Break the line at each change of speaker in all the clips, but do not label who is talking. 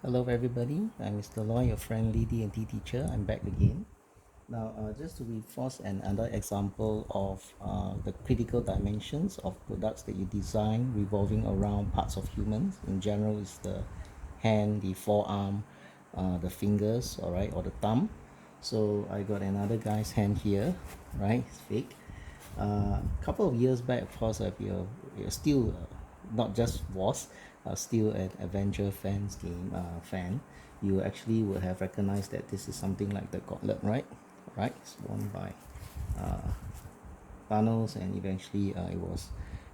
Hello everybody, I'm Mr. Loy, your friendly D&T teacher. I'm back again. Now, just to reinforce another example of the critical dimensions of products that you design revolving around parts of humans. In general, is the hand, the forearm, the fingers, all right, or the thumb. So I got another guy's hand here, right? It's fake. A couple of years back, of course, you're still not just was still an Avenger fan, you actually would have recognized that this is something like the Gauntlet, right? Right, it's worn by Thanos, and eventually it was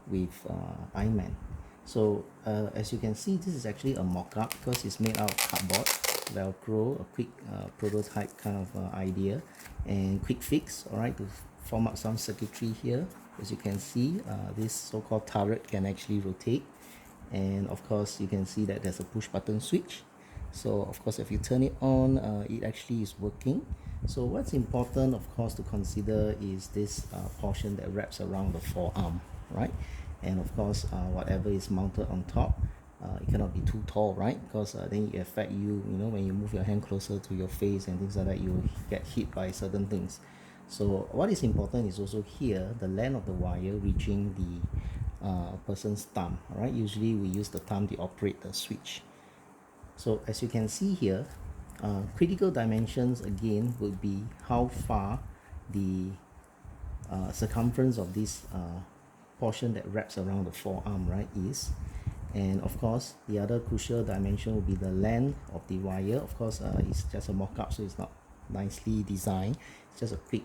with Iron Man. So as you can see, this is actually a mock-up because it's made out of cardboard, Velcro, a quick prototype kind of idea, and quick fix, all right, to form up some circuitry here. As you can see, this so-called turret can actually rotate, and of course you can see that there's a push button switch. So of course if you turn it on, it actually is working. So what's important, of course, to consider is this portion that wraps around the forearm, right? And of course whatever is mounted on top, it cannot be too tall, right? Because then it affect you, when you move your hand closer to your face and things like that, you get hit by certain things. So what is important is also here the length of the wire reaching the person's thumb. All right, usually we use the thumb to operate the switch. So as you can see here, critical dimensions again would be how far the circumference of this portion that wraps around the forearm, right, is. And of course the other crucial dimension will be the length of the wire. Of course it's just a mock-up, so it's not nicely designed. It's just a quick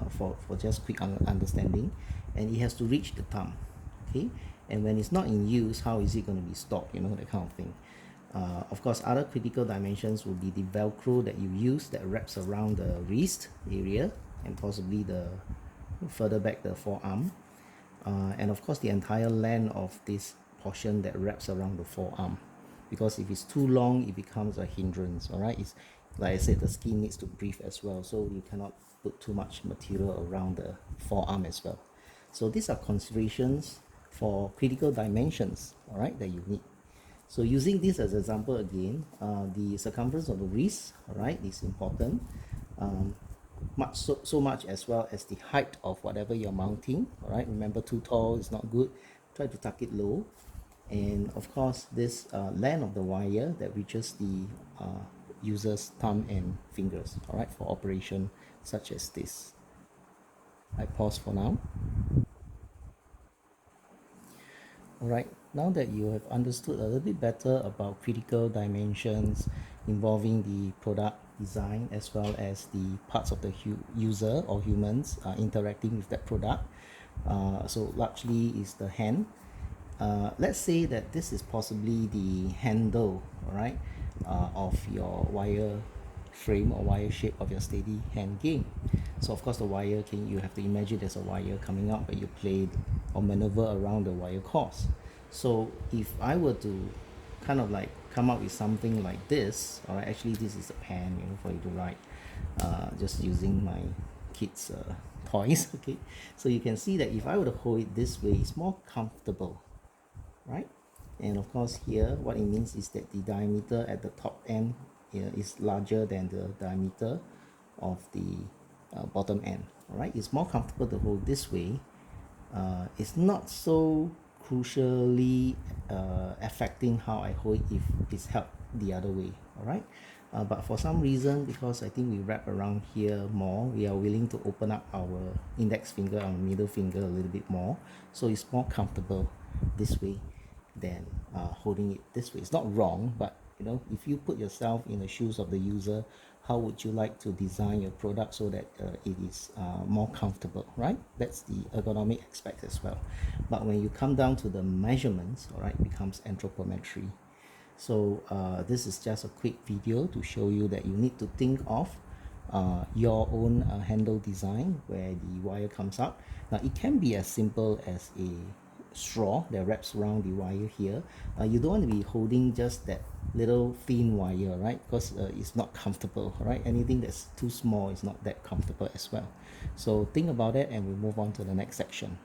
for just quick understanding, and it has to reach the thumb. Okay, and when it's not in use, how is it going to be stored, that kind of thing. Of course, other critical dimensions will be the Velcro that you use that wraps around the wrist area and possibly the further back the forearm, and of course the entire length of this portion that wraps around the forearm, because if it's too long it becomes a hindrance. All right, it's like I said, the skin needs to breathe as well, so you cannot put too much material around the forearm as well. So these are considerations for critical dimensions, all right, that you need. So using this as an example again, the circumference of the wrist, all right, is important, so much as well as the height of whatever you're mounting. All right, remember, too tall is not good. Try to tuck it low. And of course this length of the wire that reaches the user's thumb and fingers, all right, for operation such as this. I pause for now. Alright, now that you have understood a little bit better about critical dimensions involving the product design as well as the parts of the user or humans interacting with that product, so largely is the hand. Let's say that this is possibly the handle, alright, of your wire frame or wire shape of your steady hand game. So of course the wire, you have to imagine there's a wire coming up, but you play or maneuver around the wire course. So if I were to kind of like come up with something like this, all right, actually this is a pen, for you to write, just using my kids toys. Okay, so you can see that if I were to hold it this way, it's more comfortable, right? And of course here what it means is that the diameter at the top end is larger than the diameter of the bottom end. All right, it's more comfortable to hold this way. It's not so crucially affecting how I hold it if it's held the other way. All right, but for some reason, because I think we wrap around here more, we are willing to open up our index finger and middle finger a little bit more, so it's more comfortable this way than holding it this way. It's not wrong, but if you put yourself in the shoes of the user, how would you like to design your product so that it is more comfortable, right? That's the ergonomic aspect as well. But when you come down to the measurements, all right, it becomes anthropometry. So this is just a quick video to show you that you need to think of your own handle design where the wire comes up. Now it can be as simple as a straw that wraps around the wire here. You don't want to be holding just that little thin wire, right? Because it's not comfortable, right? Anything that's too small is not that comfortable as well. So think about it, and we'll move on to the next section.